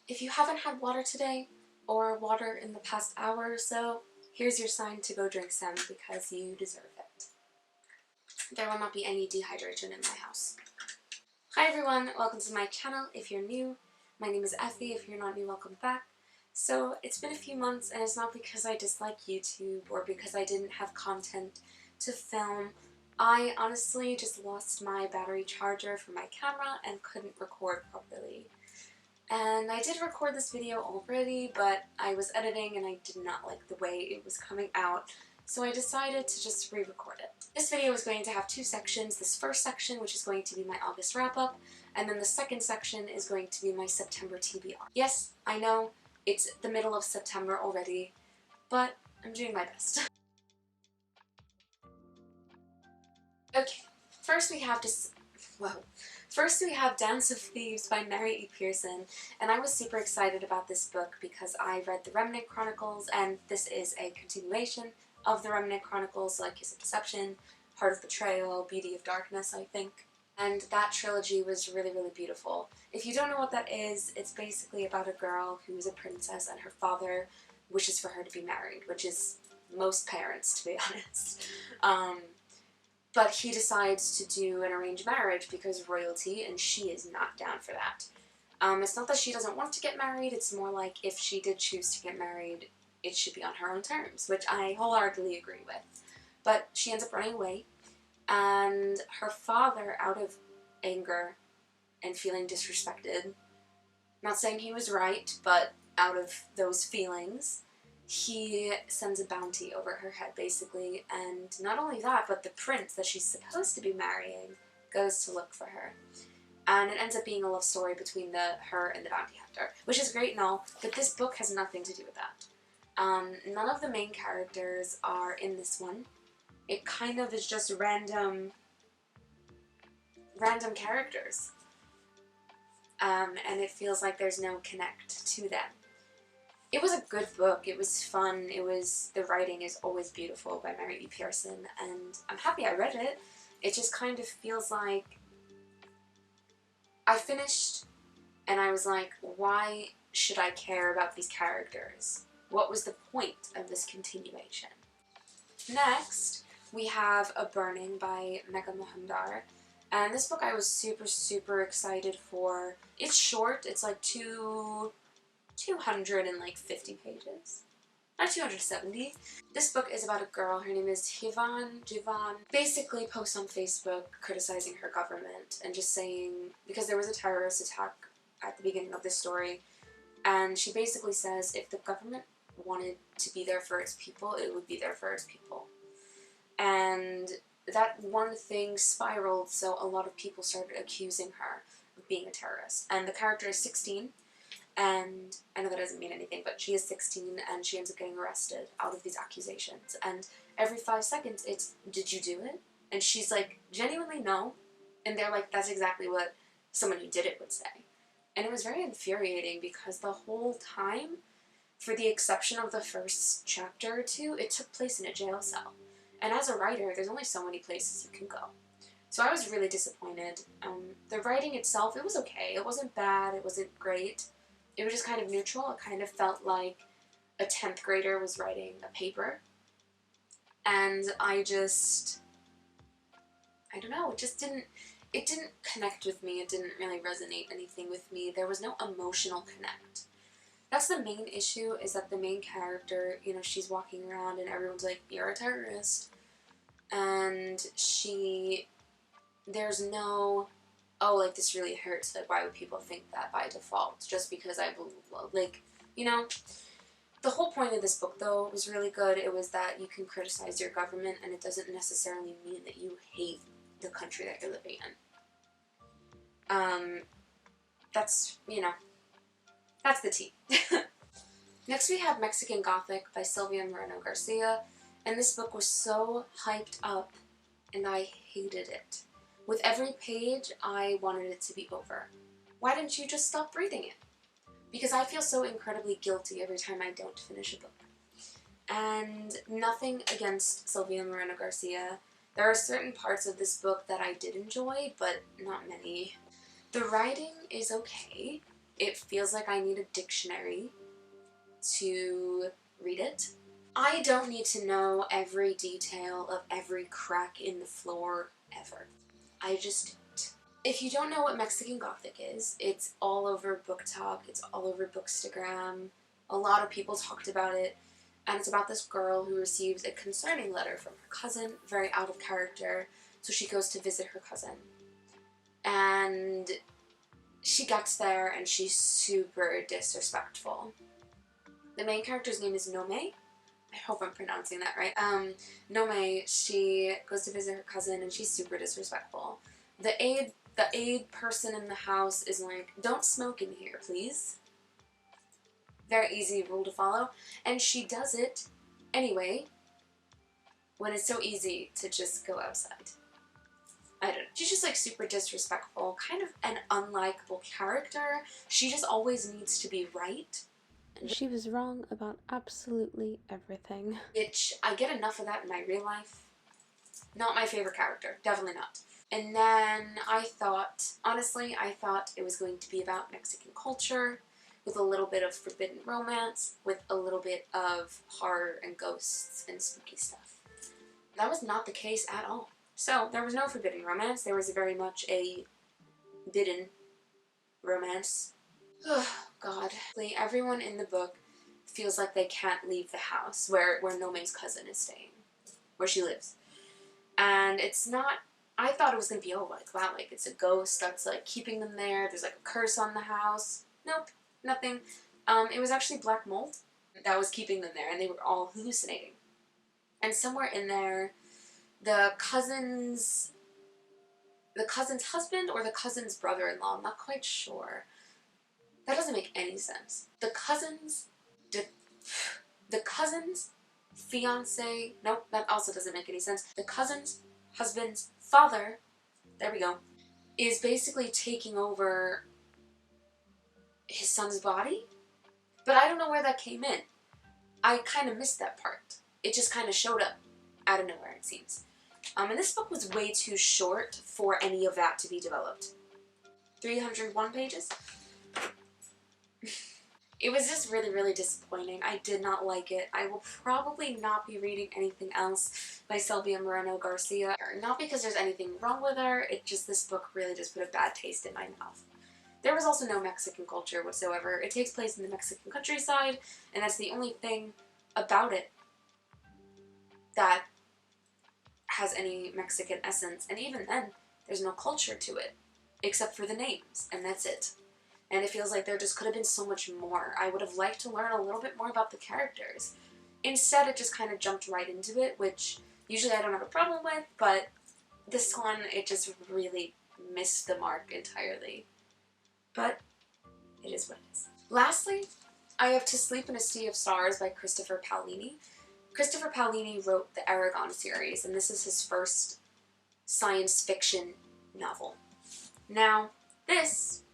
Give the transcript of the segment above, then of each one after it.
If you haven't had water today, or water in the past hour or so, here's your sign to go drink some because you deserve it. There will not be any dehydration in my house. Hi everyone, welcome to my channel if you're new. My name is Effie, if you're not new, welcome back. So it's been a few months and it's not because I dislike YouTube or because I didn't have content to film. I honestly just lost my battery charger for my camera and couldn't record properly. And I did record this video already, but I was editing and I did not like the way it was coming out, so I decided to just re-record it. This video is going to have two sections. This first section, which is going to be my August wrap-up, and then the second section is going to be my September TBR. Yes, I know, it's the middle of September already, but I'm doing my best. Okay, first we have Dance of Thieves by Mary E. Pearson, and I was super excited about this book because I read the Remnant Chronicles, and this is a continuation of the Remnant Chronicles, like Kiss of Deception, Heart of Betrayal, Beauty of Darkness, I think. And that trilogy was really, really beautiful. If you don't know what that is, it's basically about a girl who is a princess and her father wishes for her to be married, which is most parents, to be honest. But he decides to do an arranged marriage because of royalty, and she is not down for that. It's not that she doesn't want to get married, it's more like if she did choose to get married, it should be on her own terms, which I wholeheartedly agree with. But she ends up running away, and her father, out of anger and feeling disrespected, not saying he was right, but out of those feelings, he sends a bounty over her head, basically, and not only that, but the prince that she's supposed to be marrying goes to look for her. And it ends up being a love story between her and the bounty hunter, which is great and all, but this book has nothing to do with that. None of the main characters are in this one. It kind of is just random characters. And it feels like there's no connect to them. It was a good book, it was fun, the writing is always beautiful by Mary E. Pearson, and I'm happy I read it. It just kind of feels like I finished and I was like, why should I care about these characters? What was the point of this continuation? Next, we have A Burning by Megha Mohamdar. And this book I was super, super excited for. It's short, it's like 250 pages. Not 270. This book is about a girl, her name is Jivan, basically posts on Facebook criticizing her government and just saying, because there was a terrorist attack at the beginning of this story, and she basically says if the government wanted to be there for its people, it would be there for its people. And that one thing spiraled, so a lot of people started accusing her of being a terrorist. And the character is 16, and I know that doesn't mean anything, but she is 16 and she ends up getting arrested out of these accusations. And every 5 seconds it's, did you do it? And she's like, genuinely no. And they're like, that's exactly what someone who did it would say. And it was very infuriating because the whole time, for the exception of the first chapter or two, it took place in a jail cell. And as a writer, there's only so many places you can go. So I was really disappointed. The writing itself, it was okay. It wasn't bad, it wasn't great. It was just kind of neutral. It kind of felt like a 10th grader was writing a paper. And I don't know, it didn't connect with me. It didn't really resonate anything with me. There was no emotional connect. That's the main issue, is that the main character, you know, she's walking around and everyone's like, you're a terrorist. And there's no, oh, like, this really hurts, like, why would people think that by default, just because I believe, like, you know. The whole point of this book, though, was really good. It was that you can criticize your government, and it doesn't necessarily mean that you hate the country that you're living in. That's, you know, that's the tea. Next we have Mexican Gothic by Silvia Moreno Garcia, and this book was so hyped up, and I hated it. With every page, I wanted it to be over. Why didn't you just stop reading it? Because I feel so incredibly guilty every time I don't finish a book. And nothing against Silvia Moreno Garcia. There are certain parts of this book that I did enjoy, but not many. The writing is okay. It feels like I need a dictionary to read it. I don't need to know every detail of every crack in the floor ever. I just don't. If you don't know what Mexican Gothic is, it's all over Book Talk, it's all over Bookstagram. A lot of people talked about it, and it's about this girl who receives a concerning letter from her cousin, very out of character, so she goes to visit her cousin. And she gets there and she's super disrespectful. The main character's name is Nome. I hope I'm pronouncing that right. Nome, she goes to visit her cousin and she's super disrespectful. The aide person in the house is like, don't smoke in here, please. Very easy rule to follow. And she does it anyway, when it's so easy to just go outside. I don't know. She's just like super disrespectful, kind of an unlikable character. She just always needs to be right. She was wrong about absolutely everything. Which, I get enough of that in my real life. Not my favorite character. Definitely not. And then I thought, honestly, I thought it was going to be about Mexican culture, with a little bit of forbidden romance, with a little bit of horror and ghosts and spooky stuff. That was not the case at all. So, there was no forbidden romance. There was very much a bidden romance. Oh, God. Everyone in the book feels like they can't leave the house where Nome's cousin is staying, where she lives. And it's not, I thought it was going to be, oh, like, wow, like, it's a ghost that's, like, keeping them there. There's, like, a curse on the house. Nope, nothing. It was actually black mold that was keeping them there, and they were all hallucinating. And somewhere in there, the cousin's husband or the cousin's brother-in-law, I'm not quite sure. That doesn't make any sense. The cousin's fiance, nope, that also doesn't make any sense. The cousin's husband's father, there we go, is basically taking over his son's body? But I don't know where that came in. I kind of missed that part. It just kind of showed up out of nowhere, it seems. And this book was way too short for any of that to be developed. 301 pages? It was just really, really disappointing. I did not like it. I will probably not be reading anything else by Sylvia Moreno Garcia. Not because there's anything wrong with her, it just, this book really just put a bad taste in my mouth. There was also no Mexican culture whatsoever. It takes place in the Mexican countryside, and that's the only thing about it that has any Mexican essence. And even then, there's no culture to it, except for the names, and that's it. And it feels like there just could have been so much more. I would have liked to learn a little bit more about the characters. Instead, it just kind of jumped right into it, which usually I don't have a problem with, but this one, it just really missed the mark entirely. But it is what it is. Lastly, I have To Sleep in a Sea of Stars by Christopher Paolini. Christopher Paolini wrote the Aragon series, and this is his first science fiction novel. Now, this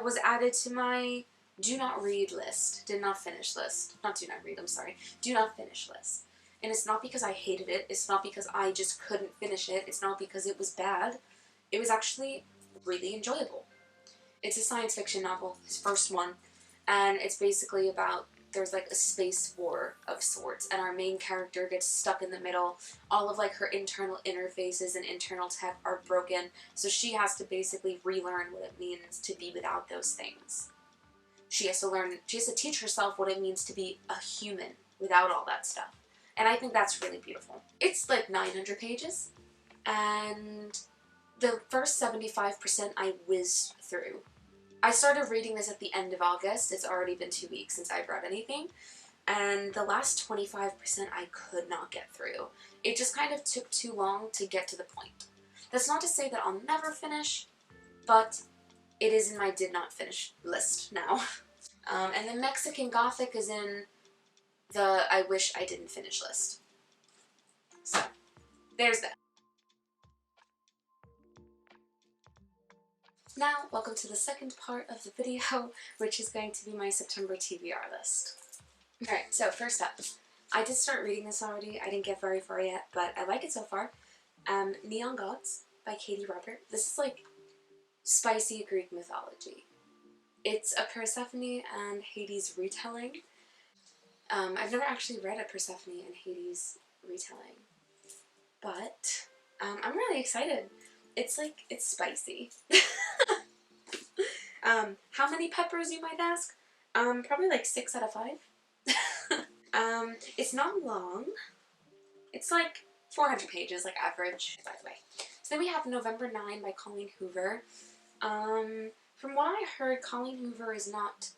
was added to my do not read list, did not finish list. Not do not read, I'm sorry. Do not finish list. And it's not because I hated it, it's not because I just couldn't finish it, it's not because it was bad. It was actually really enjoyable. It's a science fiction novel, his first one, and it's basically about, there's like a space war of sorts, and our main character gets stuck in the middle. All of like her internal interfaces and internal tech are broken, so she has to basically relearn what it means to be without those things. She has to teach herself what it means to be a human without all that stuff. And I think that's really beautiful. It's like 900 pages, and the first 75% I whizzed through. I started reading this at the end of August. It's already been 2 weeks since I've read anything. And the last 25% I could not get through. It just kind of took too long to get to the point. That's not to say that I'll never finish, but it is in my did not finish list now. And the Mexican Gothic is in the I wish I didn't finish list. So, there's that. Now, welcome to the second part of the video, which is going to be my September TBR list. Alright, so first up, I did start reading this already. I didn't get very far yet, but I like it so far. Neon Gods by Katie Robert. This is like spicy Greek mythology. It's a Persephone and Hades retelling. I've never actually read a Persephone and Hades retelling, but I'm really excited. It's spicy. How many peppers, you might ask? Probably like 6 out of 5. It's not long. It's like 400 pages, like average, by the way. So then we have November 9 by Colleen Hoover. From what I heard, Colleen Hoover is not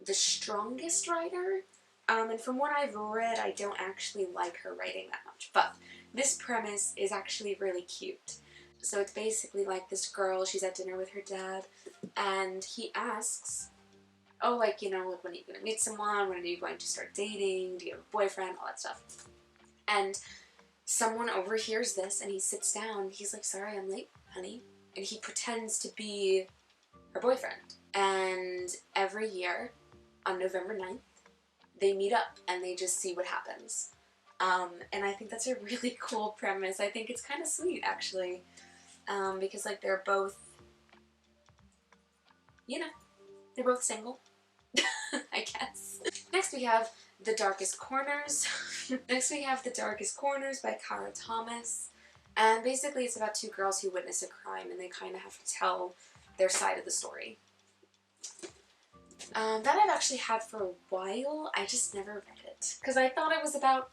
the strongest writer. And from what I've read, I don't actually like her writing that much. But this premise is actually really cute. So it's basically like this girl, she's at dinner with her dad, and he asks, oh, like, you know, like, when are you going to meet someone? When are you going to start dating? Do you have a boyfriend? All that stuff. And someone overhears this, and he sits down. He's like, sorry, I'm late, honey. And he pretends to be her boyfriend. And every year, on November 9th, they meet up, and they just see what happens. And I think that's a really cool premise. I think it's kind of sweet, actually. Because, like, they're both, you know, they're both single, I guess. Next we have The Darkest Corners. Next we have The Darkest Corners by Kara Thomas. And basically it's about 2 girls who witness a crime, and they kind of have to tell their side of the story. That I've actually had for a while. I just never read it, because I thought it was about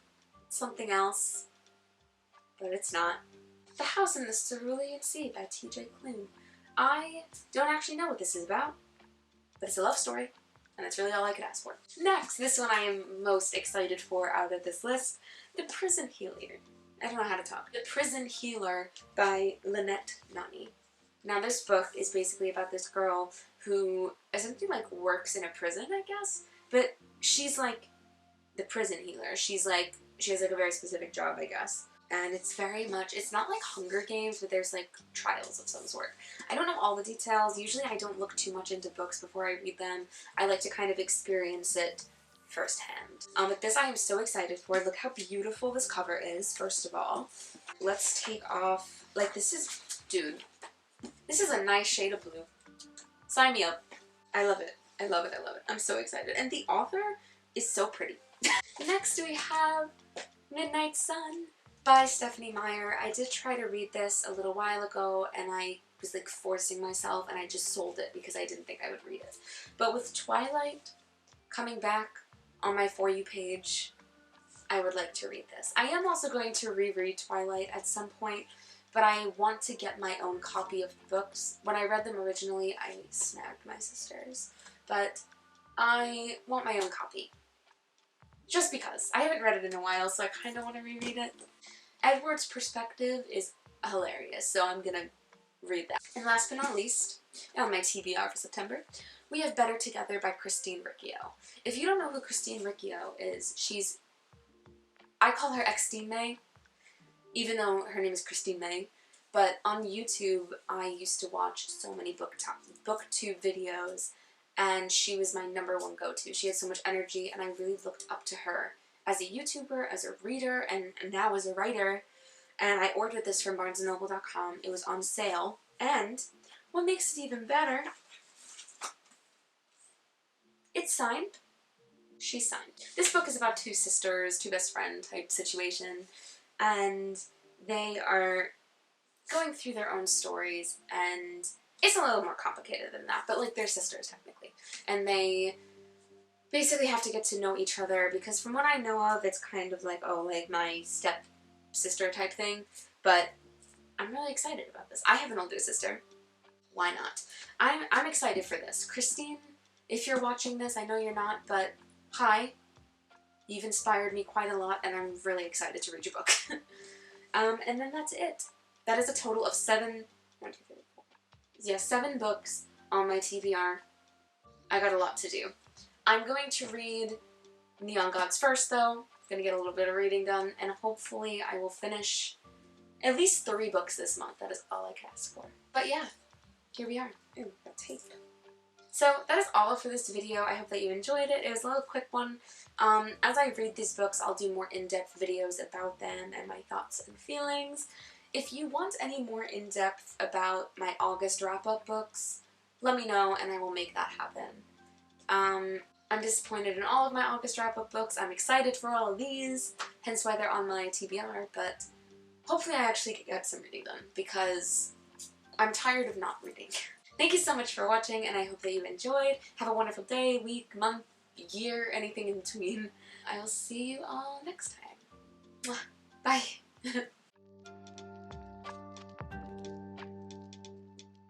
something else, but it's not. The House in the Cerulean Sea by T.J. Klune. I don't actually know what this is about, but it's a love story, and that's really all I could ask for. Next, this one I am most excited for out of this list, The Prison Healer. I don't know how to talk. The Prison Healer by Lynette Nani. Now this book is basically about this girl who essentially like works in a prison, I guess, but she's like the prison healer. She has like a very specific job, I guess. And it's very much, it's not like Hunger Games, but there's like trials of some sort. I don't know all the details. Usually I don't look too much into books before I read them. I like to kind of experience it firsthand. But this I am so excited for. Look how beautiful this cover is, first of all. Let's take off, like this is, dude, this is a nice shade of blue. Sign me up. I love it. I love it. I love it. I'm so excited. And the author is so pretty. Next we have Midnight Sun by Stephanie Meyer. I did try to read this a little while ago, and I was like forcing myself, and I just sold it because I didn't think I would read it. But with Twilight coming back on my For You page, I would like to read this. I am also going to reread Twilight at some point, but I want to get my own copy of the books. When I read them originally, I snagged my sister's, but I want my own copy. Just because. I haven't read it in a while, so I kind of want to reread it. Edward's perspective is hilarious, so I'm gonna read that. And last but not least, on my TBR for September, we have Better Together by Christine Riccio. If you don't know who Christine Riccio is, I call her Xtine May, even though her name is Christine May. But on YouTube, I used to watch so many booktube videos, and she was my #1 go-to. She had so much energy, and I really looked up to her as a YouTuber, as a reader, and now as a writer. And I ordered this from barnesandnoble.com. It was on sale, and what makes it even better, it's signed. She's signed. This book is about 2 sisters, 2 best friend type situation, and they are going through their own stories, and it's a little more complicated than that, but like they're sisters technically, and they basically have to get to know each other, because from what I know of, it's kind of like, oh, like my step sister type thing, but I'm really excited about this. I have an older sister. Why not? I'm excited for this. Christine, if you're watching this, I know you're not, but hi. You've inspired me quite a lot, and I'm really excited to read your book. And then that's it. That is a total of 7 books on my TBR. I got a lot to do. I'm going to read Neon Gods first, though. I'm going to get a little bit of reading done, and hopefully I will finish at least 3 books this month. That is all I can ask for. But yeah, here we are. Ooh, got tape. So that is all for this video. I hope that you enjoyed it. It was a little quick one. As I read these books, I'll do more in-depth videos about them and my thoughts and feelings. If you want any more in-depth about my August wrap-up books, let me know and I will make that happen. I'm disappointed in all of my August wrap-up books. I'm excited for all of these, hence why they're on my TBR, but hopefully I actually get some reading done, because I'm tired of not reading. Thank you so much for watching, and I hope that you enjoyed. Have a wonderful day, week, month, year, anything in between. I will see you all next time. Bye!